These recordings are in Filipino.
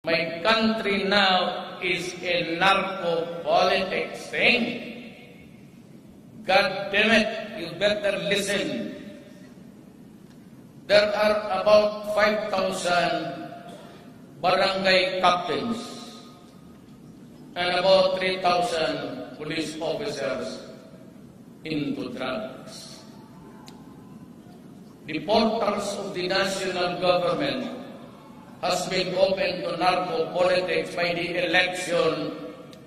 My country now is a narco-politics thing. God damn it, you better listen. There are about 5,000 barangay captains and about 3,000 police officers into drugs. The portals of the national government has been opened to narco-politics by the election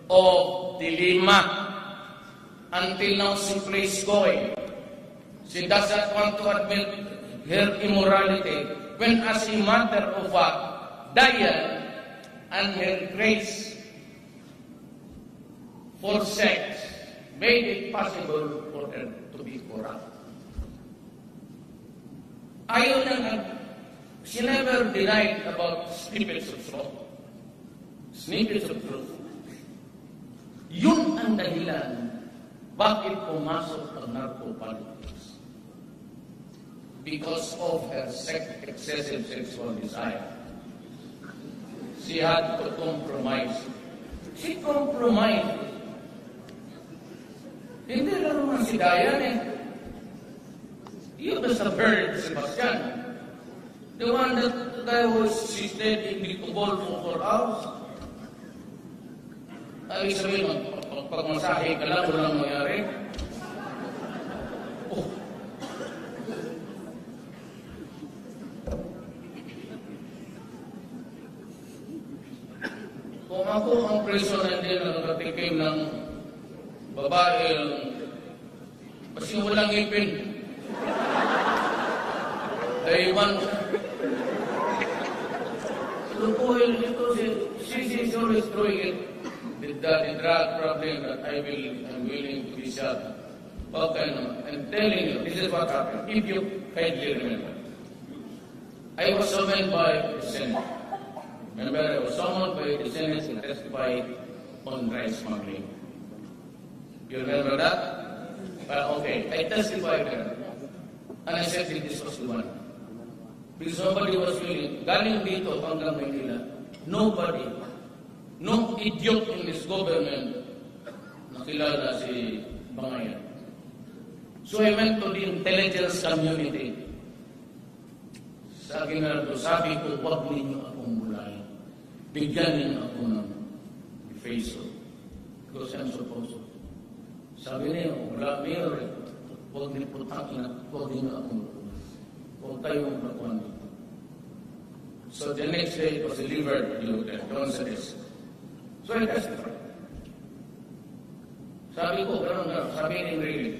of the Lima. Until now, she plays coy. She doesn't want to admit her immorality when, as a matter of fact, Diane and her grace for sex made it possible for her to be corrupt. Ayaw na, she never denied about snippets of truth. Snippets of truth. Yun ang dahilan bakit pumasok ang narco-politics. Because of her excessive sexual desire. She had to compromise. She compromised. Hindi lang naman si Diane eh. You was a bird, Sebastian. The one that I was stayed in the kubol for 4 hours. Ay sabihin, pagmasahe ka lang, walang mangyari. Oh. Kung ako ang preso na hindi nakatikim ng babae, kasi walang ipin. Dayman. Lukuhin ito, she's always doing it. The drug problem that I'm willing to be shot. Okay, no. I'm telling you, this is what happened. If you kindly remember. I was summoned by the Senate. Remember, I was summoned by the Senate to testify on rice smuggling. You remember that? Okay, I testified there. And I said this was the one. Because somebody was willing, galing dito hanggang Maynila, nobody, no idiot in this government nakilala si Bangayan. So I went to the intelligence community. Sa Ginaldo, sabi ko, huwag ninyo akong bulayin. Bigyan ninyo ako ng face off. Because I'm supposed to. Sabi niyo, wala mayor eh. Huwag niyo putang ina, huwag ninyo akong huwag tayong nakuhan dito. So the next day, it was delivered to Lieutenant Gonzales. So I testified. Sabi ko, sabi ni Ray,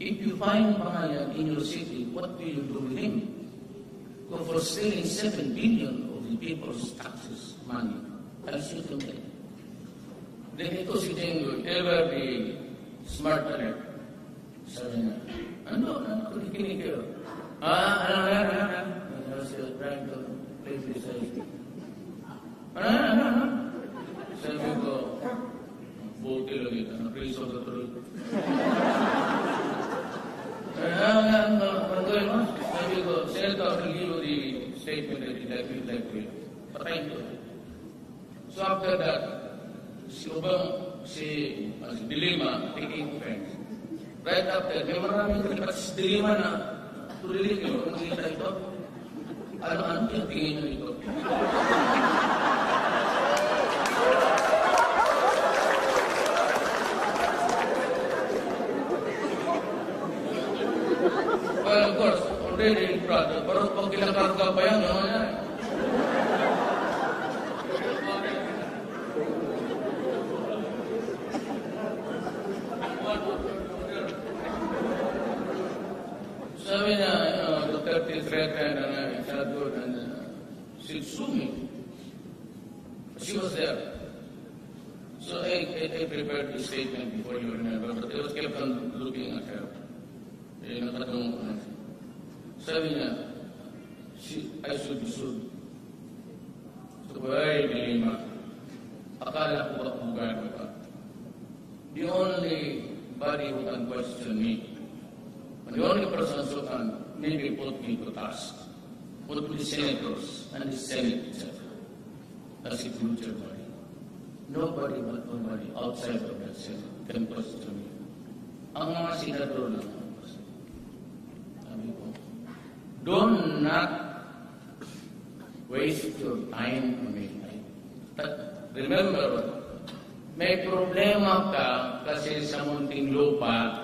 if you find Bangayan in your city, what do you do with him? For stealing 7 billion of the people's taxes money, I'll shoot him dead. Then ito si Jenggoy, ever be smart alert. Sabi niya, ano kikinig kayo? I was trying to play this side. Sabi ko, buti lang ito, na-preso ka tuloy. Sabi ko, Senator, I'll give you the statement that you'd like to hear. Patayin ko. So after that, si Dilima, taking offense. Right after, may maraming kalipat si Dilima na tulilig yun. Kung kita ito, ano yung tingin nyo ito? Well, of course, already in front. Pero pag kinakarga pa yan, ano yan? Sabi niya, the 30th threatened and it's not good and she'll sue me. She was there. So I prepared the statement before you remember, but I was kept on looking at her. Nakatanong ko na siya. Sabi niya, I should be sued. So, ay, Dilima, akala ko ba kung gano'n ka? The only body who can question me, the only person who can maybe put me to task would be the senators and the Senate itself. as a future body. Nobody but nobody outside of that Senate can question me. Ang mga senador lang. Sabi ko, do not waste your time on me. Remember, may problema ka kasi sa munting lupa,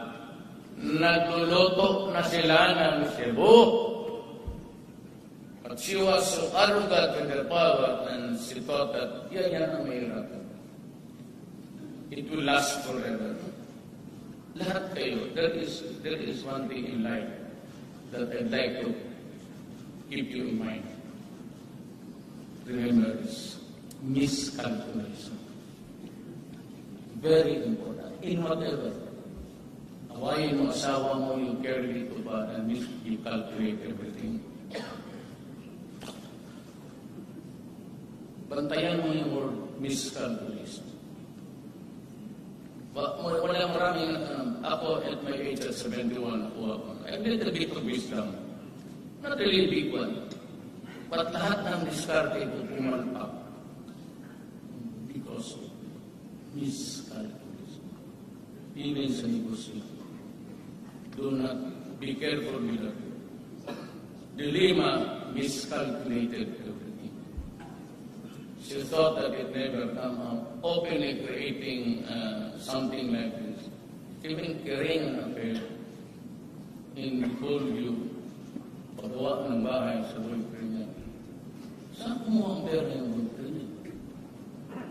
nagluluto na sila ng Cebu. But she was so arrogant with her power and she thought that, yan ang mahirap. It will last forever. Lahat kayo, there is one thing in life that I'd like to keep you in mind. Remember this, miscalculation. Very important. In whatever. Awayin mo, asawa mo, you carry it to bad and you calculate everything. Bantayan mo yung word miscalculation. Walang maraming, ako at my age at 71, I have a little bit of wisdom. Not really big one. But lahat ng diskarte ko pumalpak. Because of miscalculation. Even sa negosyo. Do not be careful with that. Dilemma miscalculated everything. She thought that it never come out. Openly creating something like this. Even carrying an affair in full view. Pagawa ng bahay sa boyfriend niya. Saan mo ang pera yung boyfriend niya?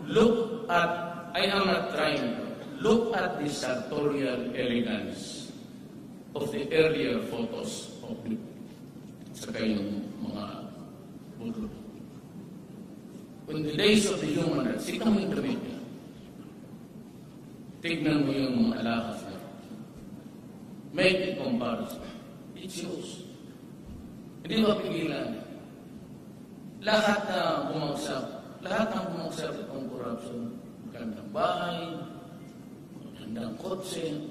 Look at, I am not trying to, look at the sartorial elegance of the earlier photos of the saka yung mga photos. In the days of the human rights, ikaw mo yung damit niya. Tignan mo yung mga alahas niya. Make a comparison. It shows. Hindi ba pigilan? Lahat na bumagsak itong corruption. Magandang bahay, magandang kotse,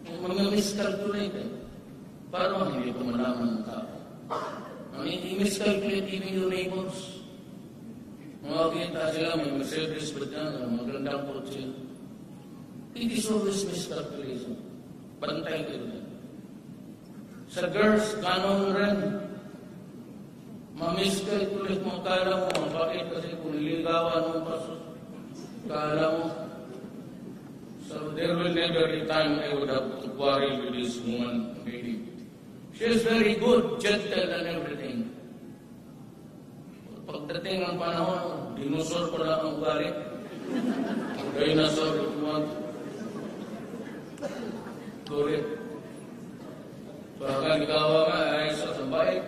yung mga miscalculated. Parang hindi ko malaman ng tao. I-miscalculate even your neighbors. Mga kita sila, may Mercedes ba dyan, magandang kotse. It is always miscalculation. Bantay ko rin. Sa girls, ganon rin. Ma-miscalculate mo, kala mo, bakit kasi kung niligawan mo pa, kala mo. So there will never be time I would have to quarrel with this woman, maybe. She is very good, gentle and everything. Pagdating ng panahon, dinosaur ko lang ang ugali. Dinosaur, if you want. Tulit. Baka ligawa nga, ay sa baik.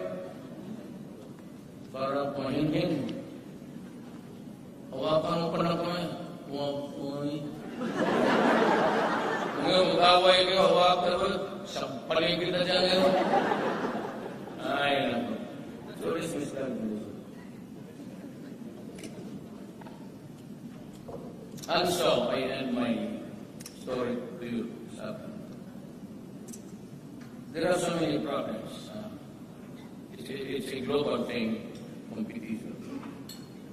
Para pahinhin. Hawakan mo pa ng kamay. Huwag. Ngayon, mag-away kayo, hawakan mo. Sa paligid na dyan ngayon. Ay, naku. So, this is that. Also, I end my story to you. There are so many problems. It's a global thing, competition.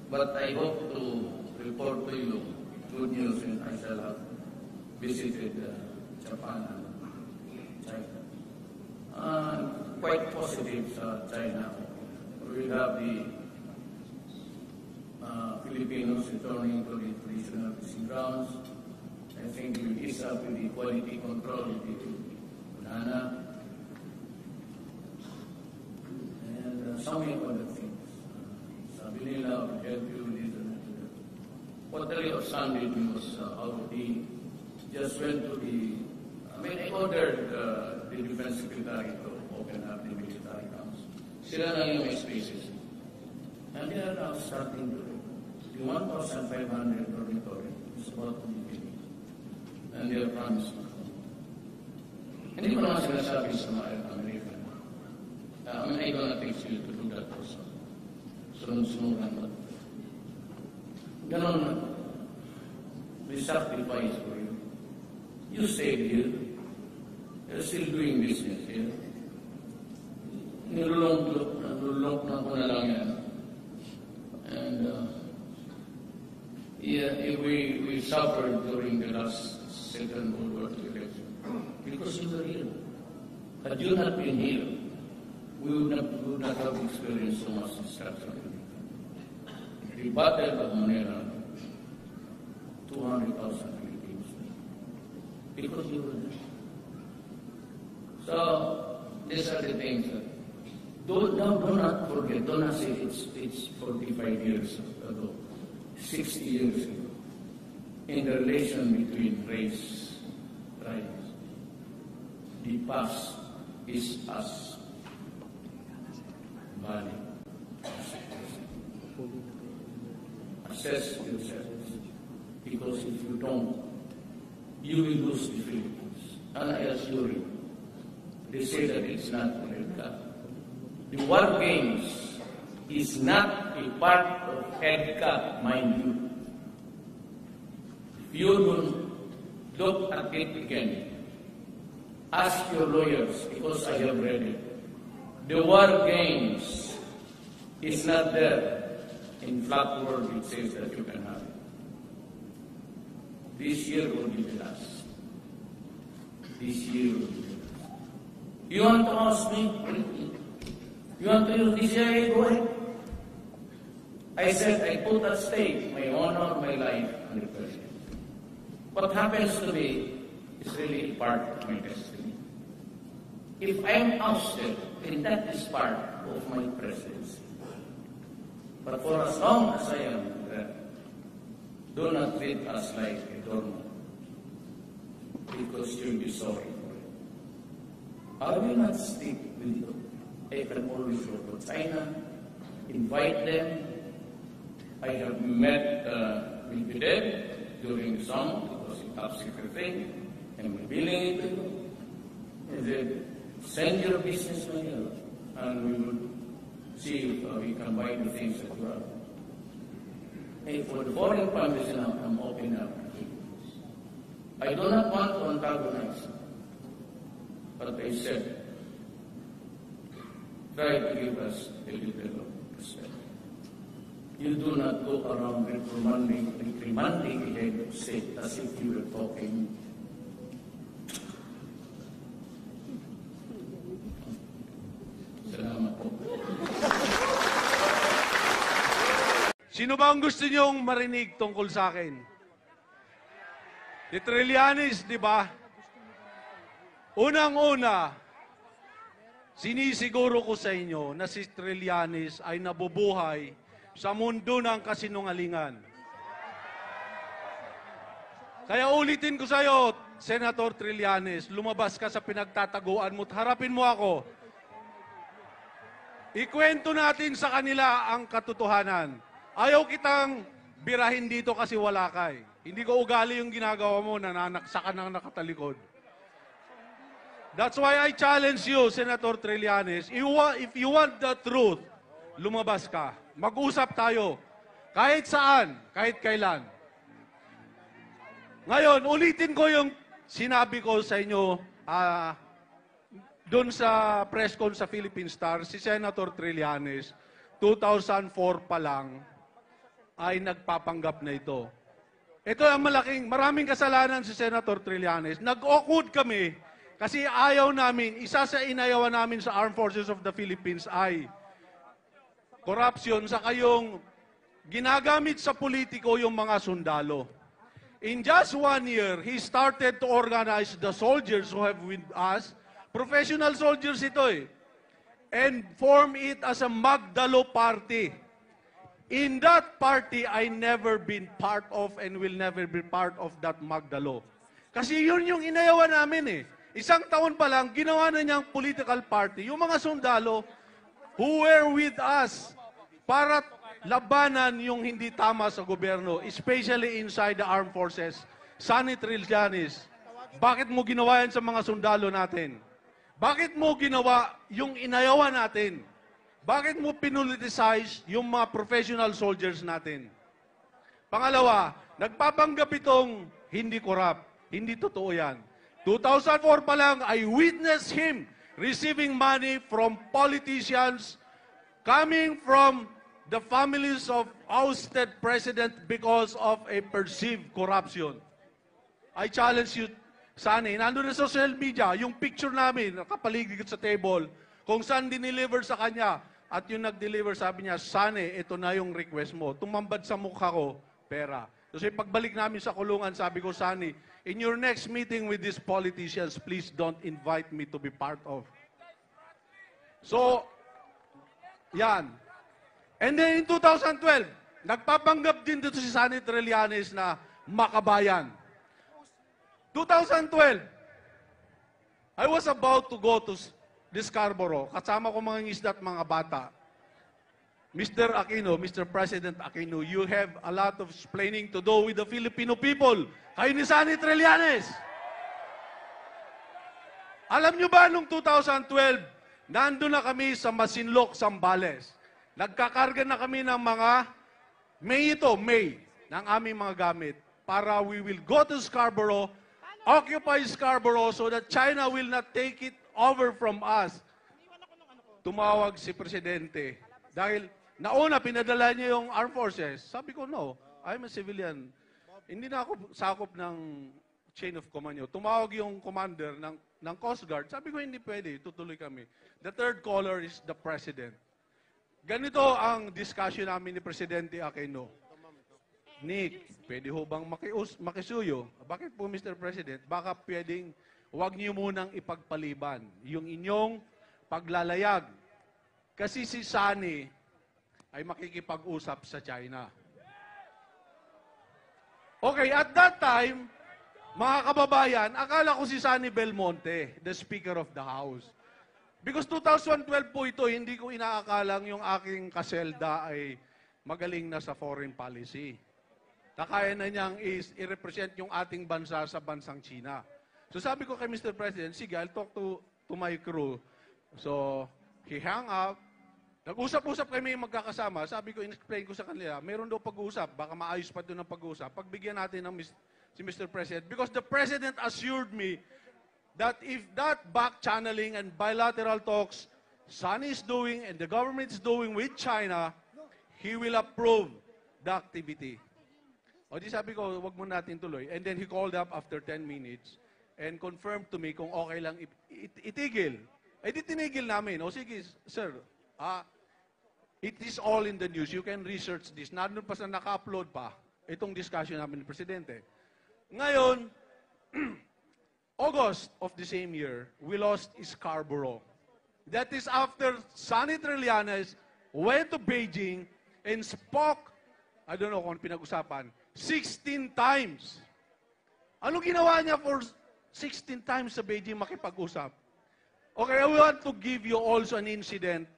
But I hope to report to you good news when I shall have visited Japan and China. Quite positive sa China. We have the Filipinos returning to the traditional fishing grounds. I think we will ease up with the quality control with the banana. So many other things. Sabi nila, will help you with this and that. What really outstanding was how he just went to the, I ordered the defense secretary to open up the military camps. Sila na yung spaces. And they are now starting to the 1,500 dormitory is about to be finished. And they are promised. Hindi ko naman sinasabi sa mga American. I don't think you to do that also. Sunod-sunuran mo. Ganon na. We sacrifice for you. You stayed here. You're still doing business here. Nilulong na ko na lang yan. And we suffered during the last Second World War II election because you were here. Had you not been here, we would not have experienced so much destruction. The Battle of Manila, 200,000 Philippines, because you were there. So, these are the things that, do not forget, do not say it's 45 years ago, 60 years ago, in the relation between race, tribes. The past is us. Value. Assess yourselves. Because if you don't, you will lose the Philippines. And I assure you, they say that it's not EDCA. The War Games is not a part of EDCA, mind you. If you don't look at it again, ask your lawyers, because I have read it. The War Games is not there. In flat world, it says that you can have it. This year will be the last. This year will be the last. You want to ask me? You want to use the CIA? Go ahead. I said I put at stake my honor, my life, and the president. What happens to me is really part of my destiny. If I am ousted, then that is part of my presidency. But for as long as I am there, do not treat us like a doormat, because you'll be sorry for it. I will not stick with you. I can always go to China, invite them. I have met Medvedev during the summer, it was a top secret thing, and we're billing it to you. And then send your business money out, and we will see if we can buy the things that you have. And for the foreign countries now, I'm open up. I do not want to antagonize, but I said, try to give us a little respect. You do not go around reprimanding the head of state as if you were talking. Salamat po. Sino ba ang gusto niyong marinig tungkol sa akin? Si Trillanes, di ba? Unang-una, sinisiguro ko sa inyo na si Trillanes ay nabubuhay sa mundo ng kasinungalingan. Kaya ulitin ko sa iyo, Senator Trillanes, lumabas ka sa pinagtataguan mo at harapin mo ako. Ikwento natin sa kanila ang katotohanan. Ayaw kitang birahin dito kasi wala ka eh. Hindi ko ugali yung ginagawa mo, nananaksa ka nang nakatalikod. That's why I challenge you, Senator Trillanes. If you want the truth, lumabas ka. Mag-usap tayo. Kahit saan, kahit kailan. Ngayon, ulitin ko yung sinabi ko sa inyo doon sa press con sa Philippine Star, si Senator Trillanes, 2004 pa lang, ay nagpapanggap na ito. Ito ang maraming kasalanan si Senator Trillanes. Nag-awkward kami kasi ayaw namin, isa sa inayawan namin sa Armed Forces of the Philippines ay corruption sa kayong ginagamit sa politiko yung mga sundalo. In just 1 year, he started to organize the soldiers who have with us, professional soldiers ito eh, and form it as a Magdalo party. In that party, I never been part of and will never be part of that Magdalo. Kasi yun yung inayawan namin eh. Isang taon pa lang, ginawa na niyang political party. Yung mga sundalo who were with us para labanan yung hindi tama sa gobyerno, especially inside the armed forces. Sonny Trillanes, bakit mo ginawa yan sa mga sundalo natin? Bakit mo ginawa yung inayawan natin? Bakit mo pinoliticize yung mga professional soldiers natin? Pangalawa, nagpapanggap itong hindi corrupt. Hindi totoo yan. 2004 pa lang, I witnessed him receiving money from politicians coming from the families of ousted president because of a perceived corruption. I challenge you, Sani, nandun na sa social media, yung picture namin, nakapaligid sa table, kung saan dineliver sa kanya, at yung nag-deliver, sabi niya, Sani, ito na yung request mo. Tumambad sa mukha ko, pera. Kasi pagbalik namin sa kulungan, sabi ko, Sani, in your next meeting with these politicians, please don't invite me to be part of. So, yan. And then in 2012, nagpapanggap din dito si Sani Trillanes na makabayan. 2012, I was about to go to Scarborough. Kasama ko mga isda at mga bata. Mr. Aquino, Mr. President Aquino, you have a lot of explaining to do with the Filipino people. Kayo ni Sani Trillanes. Alam nyo ba, nung 2012, nandun na kami sa Masinloc, Zambales. Nagkakarga na kami ng mga May, ng aming mga gamit para we will go to Scarborough, occupy Scarborough so that China will not take it over from us. Tumawag si Presidente. Dahil nauna, pinadala niya yung armed forces. Sabi ko, no, I'm a civilian. Hindi na ako sakop ng chain of command niyo. Tumawag yung commander ng Coast Guard. Sabi ko, hindi pwede. Tutuloy kami. The third caller is the President. Ganito ang discussion namin ni Presidente Aquino. Nick, pwede ho bang makisuyo? Bakit po, Mr. President? Baka pwedeng, huwag niyo munang ipagpaliban yung inyong paglalayag. Kasi si Sani ay makikipag-usap sa China. Okay, at that time, mga kababayan, akala ko si Sani Belmonte, the Speaker of the House. Because 2012 po ito, hindi ko inaakalang yung aking kaselda ay magaling na sa foreign policy. Nakaya na niyang i-represent yung ating bansa sa bansang China. So sabi ko kay Mr. President, sige, I'll talk to my crew. So, he hung up. Nag-usap-usap kami magkakasama. Sabi ko, in-explain ko sa kanila, meron daw pag-uusap. Baka maayos pa doon ang pag-uusap. Pagbigyan natin ng si Mr. President. Because the President assured me that if that back-channeling and bilateral talks Sani is doing and the government is doing with China, he will approve the activity. O di sabi ko, wag mo natin tuloy. And then he called up after 10 minutes and confirmed to me kung okay lang itigil. Eh di tinigil namin. O sige, sir, it is all in the news. You can research this. Nandun pa sa naka-upload pa itong discussion namin ni Presidente. Ngayon, August of the same year, we lost Scarborough. That is after Sani Trillanes went to Beijing and spoke, I don't know kung pinag-usapan, 16 times. Ano ginawa niya for 16 times sa Beijing makipag-usap? Okay, I want to give you also an incident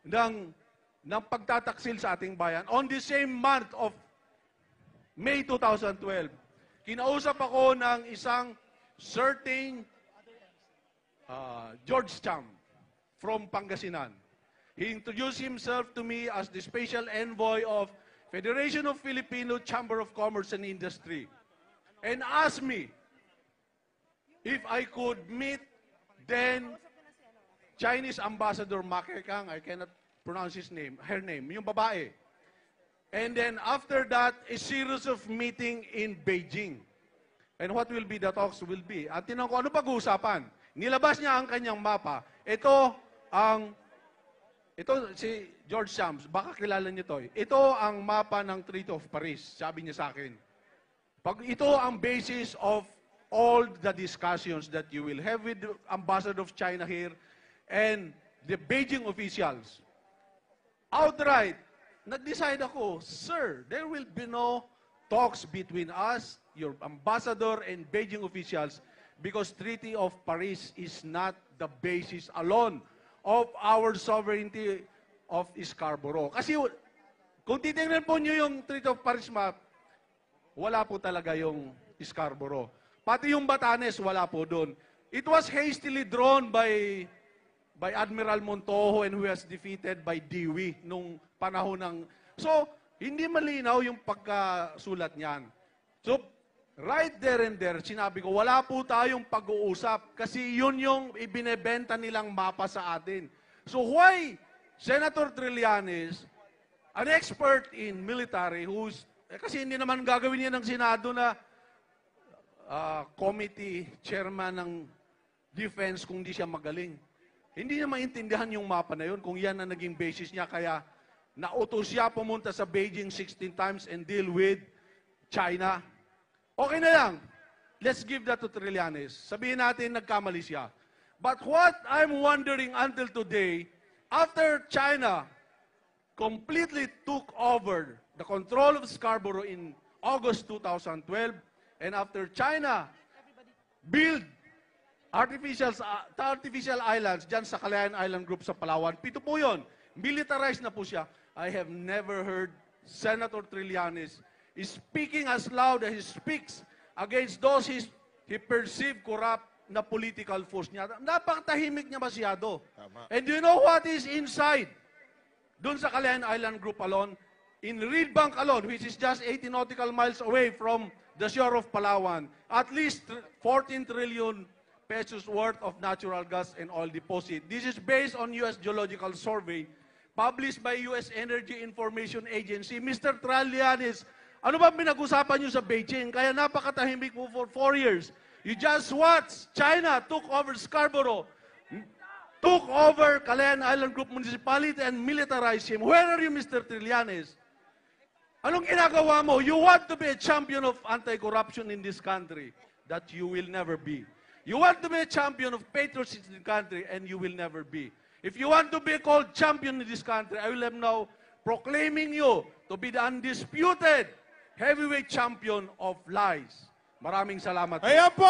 ng pagtataksil sa ating bayan. On the same month of May 2012, kinausap ako ng isang certain George Cham from Pangasinan. He introduced himself to me as the special envoy of Federation of Filipino Chamber of Commerce and Industry and asked me if I could meet then Chinese Ambassador Ma Kekang, I cannot pronounce her name, yung babae. And then after that, a series of meeting in Beijing. And what will be the talks will be. At tinanong ko, ano pag-uusapan? Nilabas niya ang kanyang mapa. Ito si George Shams, baka kilala niyo to. Ito ang mapa ng Treaty of Paris, sabi niya sa akin. Ito ang basis of all the discussions that you will have with the Ambassador of China here and the Beijing officials. Outright, nag-decide ako, sir, there will be no talks between us, your ambassador, and Beijing officials because Treaty of Paris is not the basis alone of our sovereignty of Scarborough. Kasi kung titingnan po nyo yung Treaty of Paris map, wala po talaga yung Scarborough. Pati yung Batanes, wala po doon. It was hastily drawn by Admiral Montojo and who was defeated by Dewey nung panahon ng... So, hindi malinaw yung pagkasulat niyan. So, right there and there, sinabi ko, wala po tayong pag-uusap kasi yun yung ibinebenta nilang mapa sa atin. So, why Senator Trillanes an expert in military who's, kasi hindi naman gagawin yan ng Senado na committee chairman ng defense kung di siya magaling. Hindi niya maintindihan yung mapa na yun kung yan ang naging basis niya. Kaya nautos siya pumunta sa Beijing 16 times and deal with China. Okay na lang. Let's give that to Trillanes. Sabihin natin nagkamali siya. But what I'm wondering until today, after China completely took over the control of Scarborough in August 2012, and after China build artificial islands dyan sa Kalayaan Island Group sa Palawan, 7 po yun. Militarized na po siya. I have never heard Senator Trillanes speaking as loud as he speaks against those he perceived corrupt na political force niya. Napakatahimik niya masyado. Tama. And you know what is inside? Doon sa Kalayaan Island Group alone, in Reed Bank alone, which is just 80 nautical miles away from the shore of Palawan, at least 14 trillion pesos worth of natural gas and oil deposit. This is based on U.S. Geological Survey published by U.S. Energy Information Agency. Mr. Trillanes, ano ba pinag-usapan nyo sa Beijing? Kaya napakatahimik po for 4 years. You just watch. China took over Scarborough, took over Kalayaan Island Group Municipality and militarized him. Where are you, Mr. Trillanes? Anong ginagawa mo? You want to be a champion of anti-corruption in this country that you will never be. You want to be a champion of patriotism in the country and you will never be. If you want to be called champion in this country, I will have now proclaiming you to be the undisputed heavyweight champion of lies. Maraming salamat. Ayan po!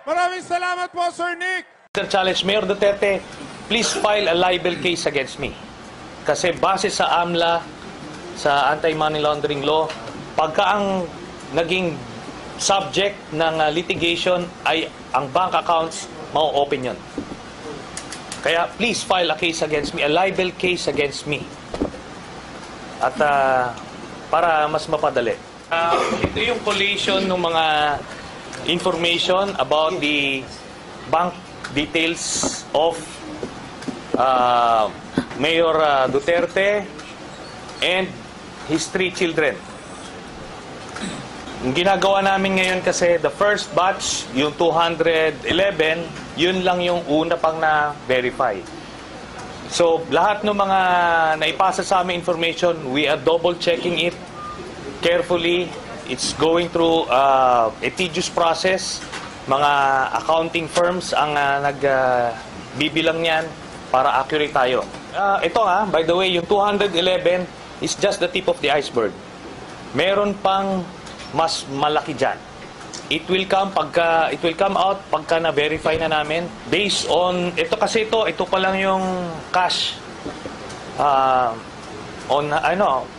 Maraming salamat po, Sir Nick! Mr. Challenge, Mayor Duterte, please file a libel case against me. Kasi base sa AMLA, sa anti-money laundering law, pagka ang naging subject ng litigation ay ang bank accounts, mau-open yun. Kaya please file a case against me, a libel case against me. At para mas mapadali. Ito yung collation ng mga information about the bank details of Mayor Duterte and his 3 children. Ang ginagawa namin ngayon kasi the first batch, yung 211, yun lang yung una pang na-verify. So, lahat ng mga naipasa sa aming information, we are double-checking it carefully. It's going through a tedious process. Mga accounting firms ang nagbibilang niyan para accurate tayo. Ito by the way, yung 211 is just the tip of the iceberg. Meron pang mas malaki dyan. It will come out pagka na-verify na namin based on ito pa lang yung cash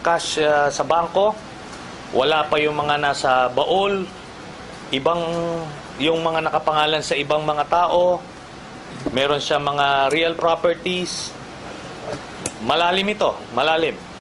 cash sa bangko. Wala pa yung mga nasa baol, yung mga nakapangalan sa ibang mga tao. Meron siya mga real properties. Malalim ito, malalim.